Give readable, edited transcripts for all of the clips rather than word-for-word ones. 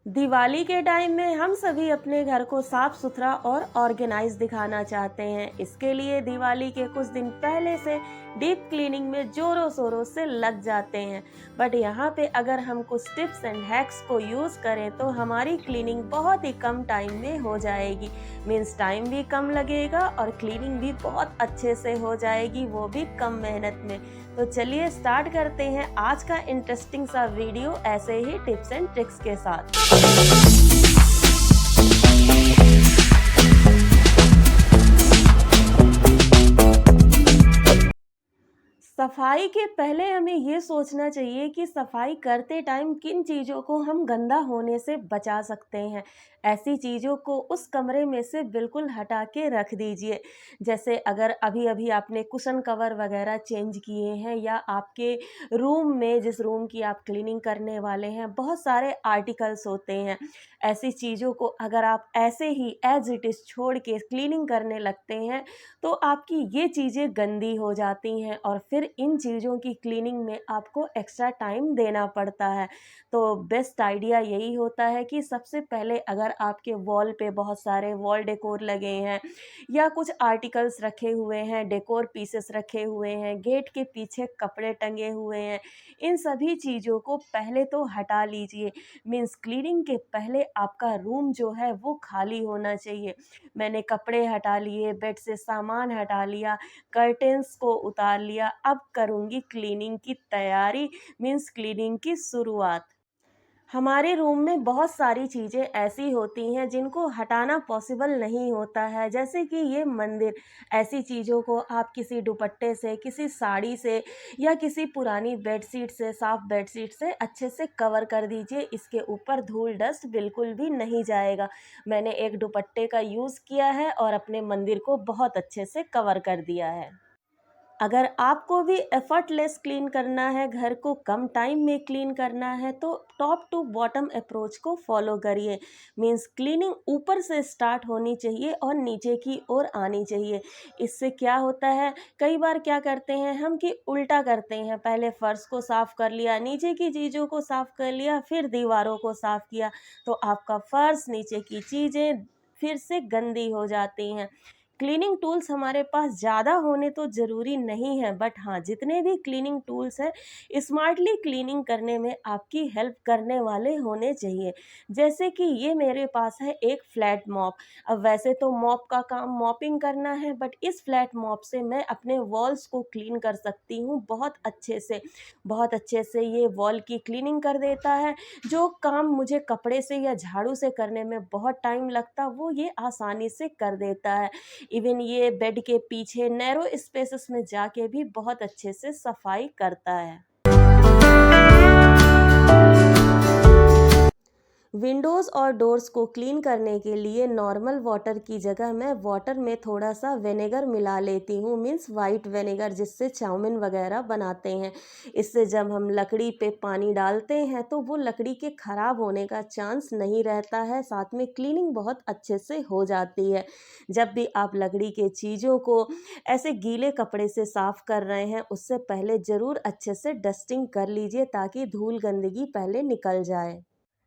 दिवाली के टाइम में हम सभी अपने घर को साफ सुथरा और ऑर्गेनाइज दिखाना चाहते हैं। इसके लिए दिवाली के कुछ दिन पहले से डीप क्लीनिंग में जोरों शोरों से लग जाते हैं। बट यहाँ पे अगर हम कुछ टिप्स एंड हैक्स को यूज़ करें तो हमारी क्लीनिंग बहुत ही कम टाइम में हो जाएगी। मीन्स टाइम भी कम लगेगा और क्लीनिंग भी बहुत अच्छे से हो जाएगी, वो भी कम मेहनत में। तो चलिए स्टार्ट करते हैं आज का इंटरेस्टिंग सा वीडियो ऐसे ही टिप्स एंड ट्रिक्स के साथ। सफाई के पहले हमें ये सोचना चाहिए कि सफाई करते टाइम किन चीज़ों को हम गंदा होने से बचा सकते हैं। ऐसी चीज़ों को उस कमरे में से बिल्कुल हटा के रख दीजिए। जैसे अगर अभी अभी आपने कुशन कवर वगैरह चेंज किए हैं या आपके रूम में, जिस रूम की आप क्लीनिंग करने वाले हैं, बहुत सारे आर्टिकल्स होते हैं। ऐसी चीज़ों को अगर आप ऐसे ही एज इट इज़ छोड़ के क्लीनिंग करने लगते हैं तो आपकी ये चीज़ें गंदी हो जाती हैं और फिर इन चीज़ों की क्लीनिंग में आपको एक्स्ट्रा टाइम देना पड़ता है। तो बेस्ट आइडिया यही होता है कि सबसे पहले अगर आपके वॉल पे बहुत सारे वॉल डेकोर लगे हैं या कुछ आर्टिकल्स रखे हुए हैं, डेकोर पीसेस रखे हुए हैं, गेट के पीछे कपड़े टंगे हुए हैं, इन सभी चीज़ों को पहले तो हटा लीजिए। मीन्स क्लीनिंग के पहले आपका रूम जो है वो खाली होना चाहिए। मैंने कपड़े हटा लिए, बेड से सामान हटा लिया, कर्टेन्स को उतार लिया, अब करूँगी क्लीनिंग की तैयारी, मीन्स क्लीनिंग की शुरुआत। हमारे रूम में बहुत सारी चीज़ें ऐसी होती हैं जिनको हटाना पॉसिबल नहीं होता है, जैसे कि ये मंदिर। ऐसी चीज़ों को आप किसी दुपट्टे से, किसी साड़ी से या किसी पुरानी बेडशीट से, साफ़ बेडशीट से अच्छे से कवर कर दीजिए। इसके ऊपर धूल डस्ट बिल्कुल भी नहीं जाएगा। मैंने एक दुपट्टे का यूज़ किया है और अपने मंदिर को बहुत अच्छे से कवर कर दिया है। अगर आपको भी एफर्टलेस क्लीन करना है, घर को कम टाइम में क्लीन करना है, तो टॉप टू बॉटम अप्रोच को फॉलो करिए। मीन्स क्लीनिंग ऊपर से स्टार्ट होनी चाहिए और नीचे की ओर आनी चाहिए। इससे क्या होता है, कई बार क्या करते हैं हम कि उल्टा करते हैं, पहले फर्श को साफ़ कर लिया, नीचे की चीज़ों को साफ़ कर लिया, फिर दीवारों को साफ़ किया, तो आपका फर्श, नीचे की चीज़ें फिर से गंदी हो जाती हैं। क्लीनिंग टूल्स हमारे पास ज़्यादा होने तो ज़रूरी नहीं है, बट हाँ, जितने भी क्लीनिंग टूल्स हैं स्मार्टली क्लीनिंग करने में आपकी हेल्प करने वाले होने चाहिए। जैसे कि ये मेरे पास है एक फ्लैट मॉप। अब वैसे तो मॉप का काम मॉपिंग करना है, बट इस फ्लैट मॉप से मैं अपने वॉल्स को क्लीन कर सकती हूँ बहुत अच्छे से। बहुत अच्छे से ये वॉल की क्लीनिंग कर देता है। जो काम मुझे कपड़े से या झाड़ू से करने में बहुत टाइम लगता, वो ये आसानी से कर देता है। इवन ये बेड के पीछे नैरो स्पेसेस में जाके भी बहुत अच्छे से सफाई करता है। विंडोज़ और डोर्स को क्लीन करने के लिए नॉर्मल वाटर की जगह मैं वाटर में थोड़ा सा विनेगर मिला लेती हूँ, मीन्स वाइट विनेगर, जिससे चाउमीन वगैरह बनाते हैं। इससे जब हम लकड़ी पे पानी डालते हैं तो वो लकड़ी के ख़राब होने का चांस नहीं रहता है, साथ में क्लीनिंग बहुत अच्छे से हो जाती है। जब भी आप लकड़ी के चीज़ों को ऐसे गीले कपड़े से साफ़ कर रहे हैं, उससे पहले ज़रूर अच्छे से डस्टिंग कर लीजिए ताकि धूल गंदगी पहले निकल जाए।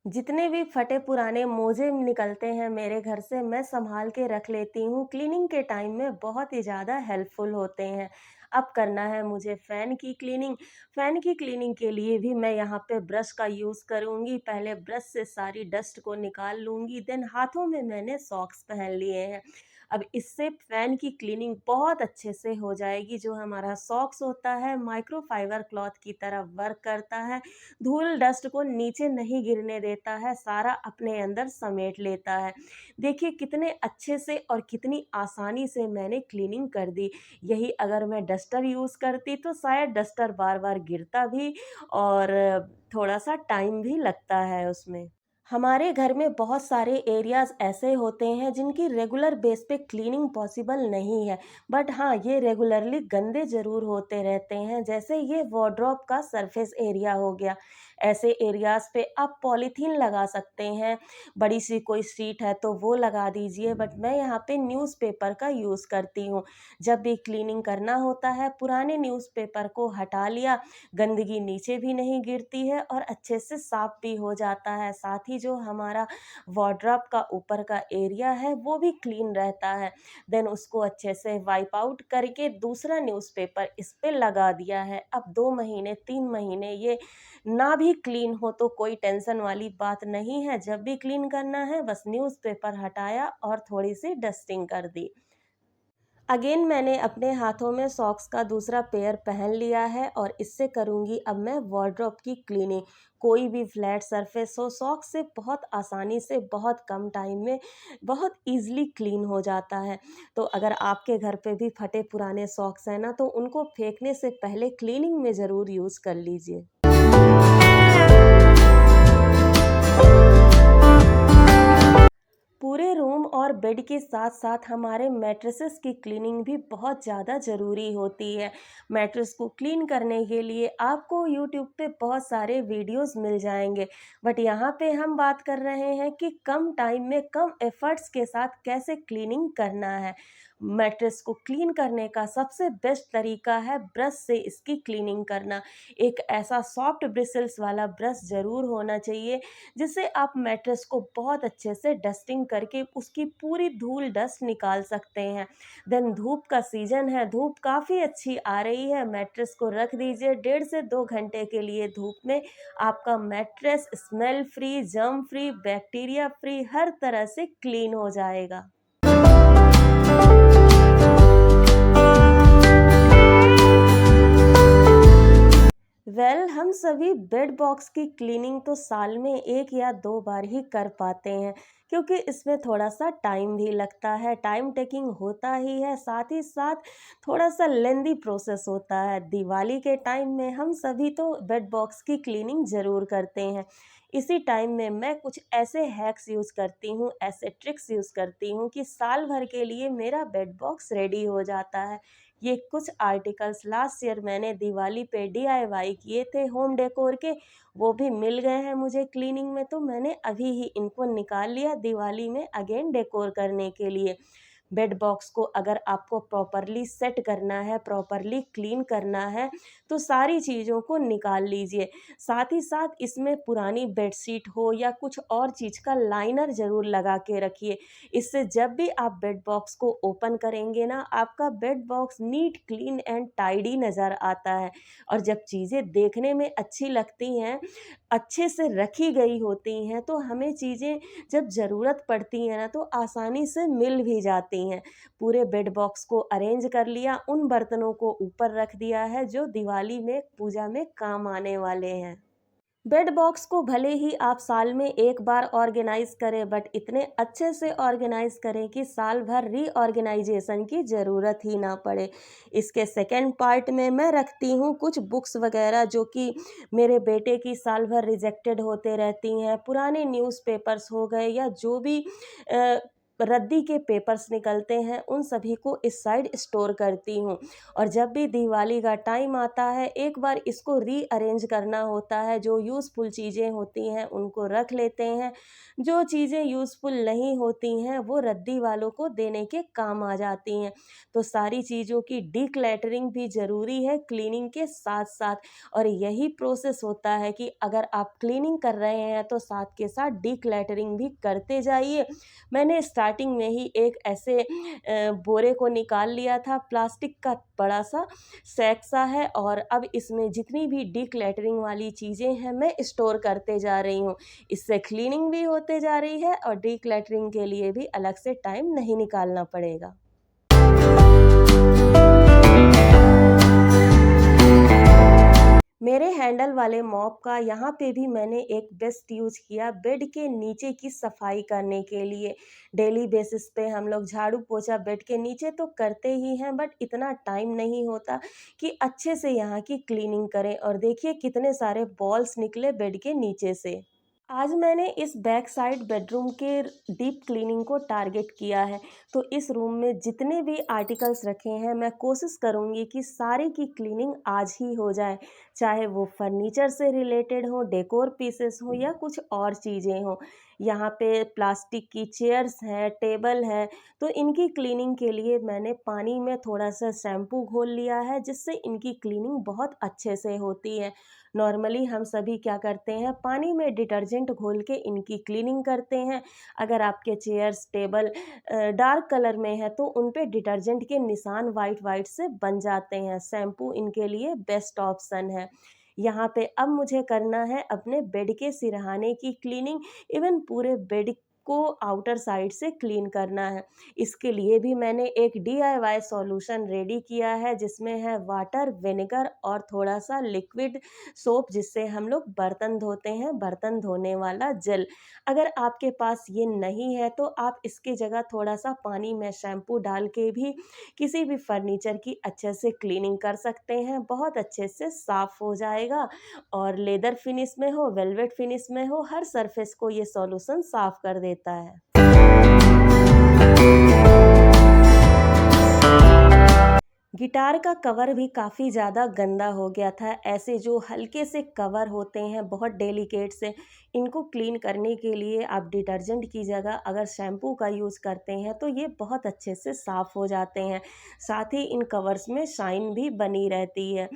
जितने भी फटे पुराने मोजे निकलते हैं मेरे घर से, मैं संभाल के रख लेती हूँ। क्लीनिंग के टाइम में बहुत ही ज़्यादा हेल्पफुल होते हैं। अब करना है मुझे फ़ैन की क्लीनिंग। फ़ैन की क्लीनिंग के लिए भी मैं यहाँ पे ब्रश का यूज़ करूँगी। पहले ब्रश से सारी डस्ट को निकाल लूँगी, देन हाथों में मैंने सॉक्स पहन लिए हैं। अब इससे फ़ैन की क्लीनिंग बहुत अच्छे से हो जाएगी। जो हमारा सॉक्स होता है, माइक्रोफाइबर क्लॉथ की तरह वर्क करता है, धूल डस्ट को नीचे नहीं गिरने देता है, सारा अपने अंदर समेट लेता है। देखिए कितने अच्छे से और कितनी आसानी से मैंने क्लीनिंग कर दी। यही अगर मैं डस्टर यूज़ करती तो शायद डस्टर बार बार गिरता भी और थोड़ा सा टाइम भी लगता है उसमें। हमारे घर में बहुत सारे एरियाज़ ऐसे होते हैं जिनकी रेगुलर बेस पे क्लीनिंग पॉसिबल नहीं है, बट हाँ, ये रेगुलरली गंदे ज़रूर होते रहते हैं। जैसे ये वार्डरोब का सरफेस एरिया हो गया। ऐसे एरियाज़ पे आप पॉलीथीन लगा सकते हैं, बड़ी सी कोई शीट है तो वो लगा दीजिए, बट मैं यहाँ पे न्यूज़पेपर का यूज़ करती हूँ। जब भी क्लीनिंग करना होता है, पुराने न्यूज़पेपर को हटा लिया, गंदगी नीचे भी नहीं गिरती है और अच्छे से साफ़ भी हो जाता है। साथ ही जो हमारा वार्डरोब का ऊपर का एरिया है वो भी क्लीन रहता है। देन उसको अच्छे से वाइप आउट करके दूसरा न्यूज़पेपर इस पे लगा दिया है। अब 2 महीने 3 महीने ये ना भी क्लीन हो तो कोई टेंशन वाली बात नहीं है। जब भी क्लीन करना है बस न्यूज़पेपर हटाया और थोड़ी-सी डस्टिंग कर दी। अगेन मैंने अपने हाथों में सॉक्स का दूसरा पेयर पहन लिया है और इससे करूँगी अब मैं वार्डरोब की क्लीनिंग। कोई भी फ्लैट सरफेस हो, सॉक्स से बहुत आसानी से बहुत कम टाइम में बहुत ईज़िली क्लीन हो जाता है। तो अगर आपके घर पे भी फटे पुराने सॉक्स हैं ना, तो उनको फेंकने से पहले क्लीनिंग में ज़रूर यूज़ कर लीजिए। पूरे रूम और बेड के साथ साथ हमारे मैट्रेसेस की क्लीनिंग भी बहुत ज़्यादा ज़रूरी होती है। मैट्रेस को क्लीन करने के लिए आपको यूट्यूब पे बहुत सारे वीडियोस मिल जाएंगे, बट यहाँ पे हम बात कर रहे हैं कि कम टाइम में कम एफर्ट्स के साथ कैसे क्लीनिंग करना है। मैट्रेस को क्लीन करने का सबसे बेस्ट तरीका है ब्रश से इसकी क्लीनिंग करना। एक ऐसा सॉफ्ट ब्रिसल्स वाला ब्रश ज़रूर होना चाहिए जिससे आप मैट्रेस को बहुत अच्छे से डस्टिंग करके उसकी पूरी धूल डस्ट निकाल सकते हैं। देन धूप का सीज़न है, धूप काफ़ी अच्छी आ रही है, मैट्रेस को रख दीजिए 1.5 से 2 घंटे के लिए धूप में। आपका mattress smell free, germ free, bacteria free हर तरह से क्लीन हो जाएगा। हम सभी बेड बॉक्स की क्लीनिंग तो साल में 1 या 2 बार ही कर पाते हैं, क्योंकि इसमें थोड़ा-सा टाइम भी लगता है, टाइम टेकिंग होता ही है, साथ ही साथ थोड़ा-सा लेंदी प्रोसेस होता है। दिवाली के टाइम में हम सभी तो बेड बॉक्स की क्लीनिंग ज़रूर करते हैं। इसी टाइम में मैं कुछ ऐसे हैक्स यूज़ करती हूँ, ऐसे ट्रिक्स यूज़ करती हूँ कि साल भर के लिए मेरा बेड बॉक्स रेडी हो जाता है। ये कुछ आर्टिकल्स लास्ट ईयर मैंने दिवाली पे डीआईवाई किए थे होम डेकोर के, वो भी मिल गए हैं मुझे क्लीनिंग में, तो मैंने अभी ही इनको निकाल लिया दिवाली में अगेन डेकोर करने के लिए। बेड बॉक्स को अगर आपको प्रॉपरली सेट करना है, प्रॉपरली क्लीन करना है, तो सारी चीज़ों को निकाल लीजिए। साथ ही साथ इसमें पुरानी बेडशीट हो या कुछ और चीज़ का लाइनर ज़रूर लगा के रखिए। इससे जब भी आप बेड बॉक्स को ओपन करेंगे ना, आपका bed box neat, clean and tidy नज़र आता है। और जब चीज़ें देखने में अच्छी लगती हैं, अच्छे से रखी गई होती हैं, तो हमें चीज़ें जब ज़रूरत पड़ती है ना, तो आसानी से मिल भी जाती हैं। पूरे बेड बॉक्स को अरेंज कर लिया, उन बर्तनों को ऊपर रख दिया है जो दिवाली में पूजा में काम आने वाले हैं। बेड बॉक्स को भले ही आप साल में 1 बार ऑर्गेनाइज़ करें, बट इतने अच्छे से ऑर्गेनाइज़ करें कि साल भर रीऑर्गेनाइजेशन की ज़रूरत ही ना पड़े। इसके सेकंड पार्ट में मैं रखती हूँ कुछ बुक्स वगैरह जो कि मेरे बेटे की साल भर रिजेक्टेड होते रहती हैं। पुराने न्यूज़पेपर्स हो गए या जो भी अ, रद्दी के पेपर्स निकलते हैं, उन सभी को इस साइड स्टोर करती हूँ। और जब भी दिवाली का टाइम आता है, एक बार इसको रीअरेंज करना होता है। जो यूज़फुल चीज़ें होती हैं उनको रख लेते हैं, जो चीज़ें यूज़फुल नहीं होती हैं वो रद्दी वालों को देने के काम आ जाती हैं। तो सारी चीज़ों की डिक्लटरिंग भी ज़रूरी है क्लीनिंग के साथ साथ। और यही प्रोसेस होता है कि अगर आप क्लीनिंग कर रहे हैं तो साथ के साथ डिक्लटरिंग भी करते जाइए। मैंने स्टार्टिंग में ही एक ऐसे बोरे को निकाल लिया था, प्लास्टिक का बड़ा सा सैक सा है, और अब इसमें जितनी भी डिक्लटरिंग वाली चीज़ें हैं मैं स्टोर करते जा रही हूँ। इससे क्लीनिंग भी होते जा रही है और डिक्लटरिंग के लिए भी अलग से टाइम नहीं निकालना पड़ेगा। मेरे हैंडल वाले मॉप का यहाँ पे भी मैंने एक बेस्ट यूज़ किया बेड के नीचे की सफाई करने के लिए। डेली बेसिस पे हम लोग झाड़ू पोछा बेड के नीचे तो करते ही हैं, बट इतना टाइम नहीं होता कि अच्छे से यहाँ की क्लीनिंग करें। और देखिए कितने सारे बॉल्स निकले बेड के नीचे से। आज मैंने इस बैक साइड बेडरूम के डीप क्लीनिंग को टारगेट किया है। तो इस रूम में जितने भी आर्टिकल्स रखे हैं मैं कोशिश करूँगी कि सारे की क्लीनिंग आज ही हो जाए। चाहे वो फर्नीचर से रिलेटेड हो, डेकोर पीसेस हो या कुछ और चीज़ें हों। यहाँ पे प्लास्टिक की चेयर्स हैं, टेबल है, तो इनकी क्लीनिंग के लिए मैंने पानी में थोड़ा सा शैम्पू घोल लिया है जिससे इनकी क्लीनिंग बहुत अच्छे से होती है। नॉर्मली हम सभी क्या करते हैं, पानी में डिटर्जेंट घोल के इनकी क्लीनिंग करते हैं। अगर आपके चेयर्स, टेबल डार्क कलर में है तो उन पे डिटर्जेंट के निशान वाइट वाइट से बन जाते हैं। शैम्पू इनके लिए बेस्ट ऑप्शन है। यहाँ पे अब मुझे करना है अपने बेड के सिरहाने की क्लीनिंग, इवन पूरे बेड को आउटर साइड से क्लीन करना है। इसके लिए भी मैंने एक डीआईवाई सॉल्यूशन रेडी किया है, जिसमें है वाटर, विनेगर और थोड़ा सा लिक्विड सोप, जिससे हम लोग बर्तन धोते हैं, बर्तन धोने वाला जेल। अगर आपके पास ये नहीं है तो आप इसकी जगह थोड़ा सा पानी में शैम्पू डाल के भी किसी भी फर्नीचर की अच्छे से क्लीनिंग कर सकते हैं। बहुत अच्छे से साफ हो जाएगा और लेदर फिनिश में हो, वेलवेट फिनिश में हो, हर सरफेस को ये सॉल्यूशन साफ कर देता है। गिटार का कवर भी काफ़ी ज़्यादा गंदा हो गया था। ऐसे जो हल्के से कवर होते हैं, बहुत डेलिकेट से, इनको क्लीन करने के लिए आप डिटर्जेंट की जगह अगर शैम्पू का यूज़ करते हैं तो ये बहुत अच्छे से साफ़ हो जाते हैं। साथ ही इन कवर्स में शाइन भी बनी रहती है।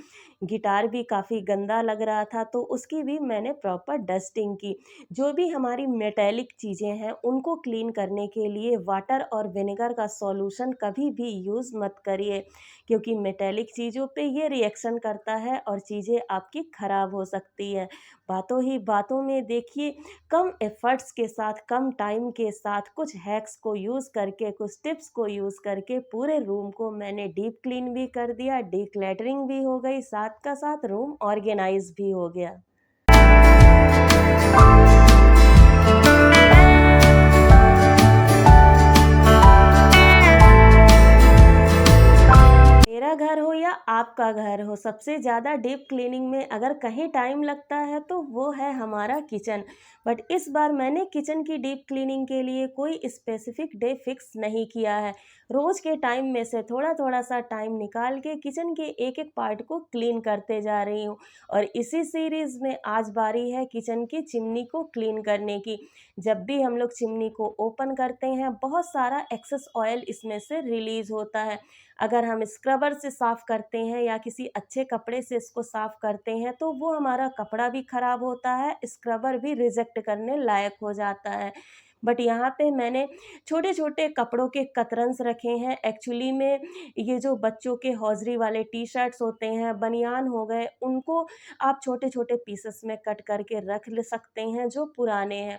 गिटार भी काफ़ी गंदा लग रहा था तो उसकी भी मैंने प्रॉपर डस्टिंग की। जो भी हमारी मेटेलिक चीज़ें हैं उनको क्लीन करने के लिए वाटर और विनेगर का सॉल्यूशन कभी भी यूज़ मत करिए, क्योंकि मेटेलिक चीज़ों पे ये रिएक्शन करता है और चीज़ें आपकी ख़राब हो सकती है। बातों ही बातों में देखिए, कम एफ़र्ट्स के साथ, कम टाइम के साथ, कुछ हैक्स को यूज़ करके, कुछ टिप्स को यूज़ करके पूरे रूम को मैंने डीप क्लीन भी कर दिया, डिक्लटरिंग भी हो गई, साथ का साथ रूम ऑर्गेनाइज़ भी हो गया। मेरा घर हो या आपका घर हो, सबसे ज़्यादा डीप क्लीनिंग में अगर कहीं टाइम लगता है तो वो है हमारा किचन। बट इस बार मैंने किचन की डीप क्लीनिंग के लिए कोई स्पेसिफिक डे फिक्स नहीं किया है। रोज़ के टाइम में से थोड़ा थोड़ा सा टाइम निकाल के किचन के एक एक पार्ट को क्लीन करते जा रही हूँ। और इसी सीरीज़ में आज बारी है किचन की चिमनी को क्लीन करने की। जब भी हम लोग चिमनी को ओपन करते हैं, बहुत सारा एक्सेस ऑयल इसमें से रिलीज़ होता है। अगर हम स्क्रबर से साफ़ करते हैं या किसी अच्छे कपड़े से इसको साफ़ करते हैं तो वो हमारा कपड़ा भी ख़राब होता है, स्क्रबर भी रिजेक्ट करने लायक हो जाता है। बट यहाँ पे मैंने छोटे-छोटे कपड़ों के कतरन्स रखे हैं। एक्चुअली में ये जो बच्चों के हौज़री वाले टी-शर्ट्स होते हैं, बनियान हो गए, उनको आप छोटे-छोटे पीसेस में कट करके रख ल सकते हैं जो पुराने हैं।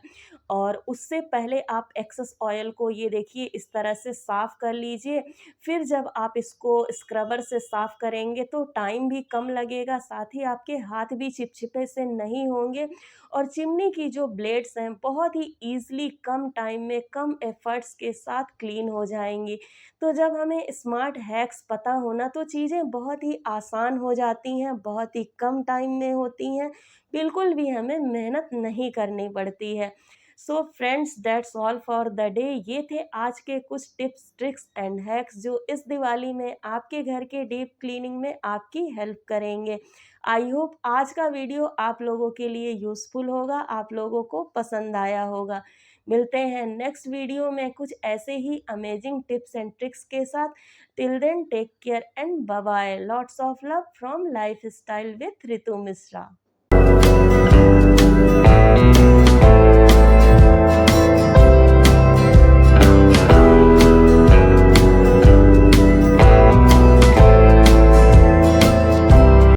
और उससे पहले आप एक्सेस ऑयल को ये देखिए इस तरह से साफ़ कर लीजिए। फिर जब आप इसको स्क्रबर से साफ़ करेंगे तो टाइम भी कम लगेगा, साथ ही आपके हाथ भी चिपचिपे से नहीं होंगे और चिमनी की जो ब्लेड्स हैं बहुत ही ईज़िली कम टाइम में, कम एफ़र्ट्स के साथ क्लीन हो जाएँगी। तो जब हमें स्मार्ट हैक्स पता हो ना तो चीज़ें बहुत ही आसान हो जाती हैं, बहुत ही कम टाइम में होती हैं, बिल्कुल भी हमें मेहनत नहीं करनी पड़ती है। So friends, that's all for the day. ये थे आज के कुछ टिप्स, ट्रिक्स एंड हैक्स जो इस दिवाली में आपके घर के डीप क्लीनिंग में आपकी हेल्प करेंगे। आई होप आज का वीडियो आप लोगों के लिए यूज़फुल होगा, आप लोगों को पसंद आया होगा। मिलते हैं नेक्स्ट वीडियो में कुछ ऐसे ही अमेजिंग टिप्स एंड ट्रिक्स के साथ। Till then take care and bye bye. Lots of love from lifestyle with Ritu Mishra.